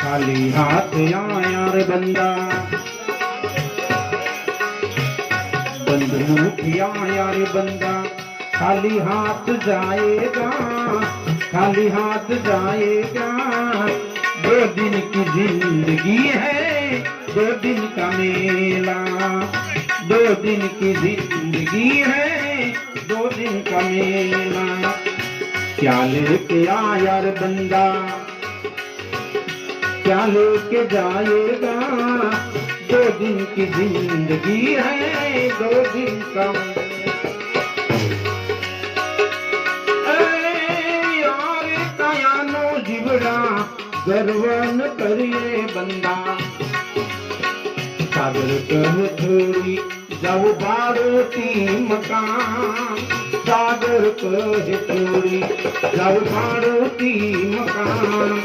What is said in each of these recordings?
खाली हाथ आया रे बंदा, बंदूक आया रे बंदा, खाली हाथ जाएगा, खाली हाथ जाएगा। 2 दिन की जिंदगी है, 2 दिन का मेला, 2 दिन की जिंदगी है, 2 दिन का मेला। क्या लेके आया रे बंदा, क्या लेके जाएगा। 2 दिन की जिंदगी है, 2 दिन का यार कयानो जीवड़ा गर्वन करिए बंदा। सागर कह थोड़ी जाओ बारोती मकान, सागर कह थोड़ी जाओ बारोती मकान।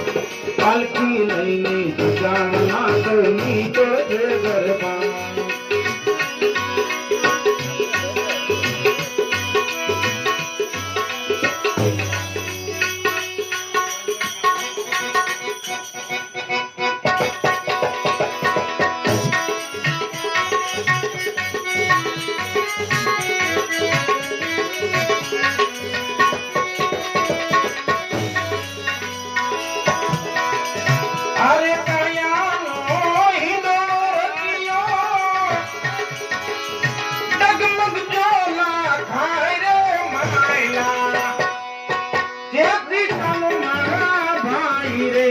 पालकी लईने जाना करनी तो गरबा। अरे कयानो हिंदोरियो डगमग जोला खाए रे मायला। जेती कम मारा भाई रे,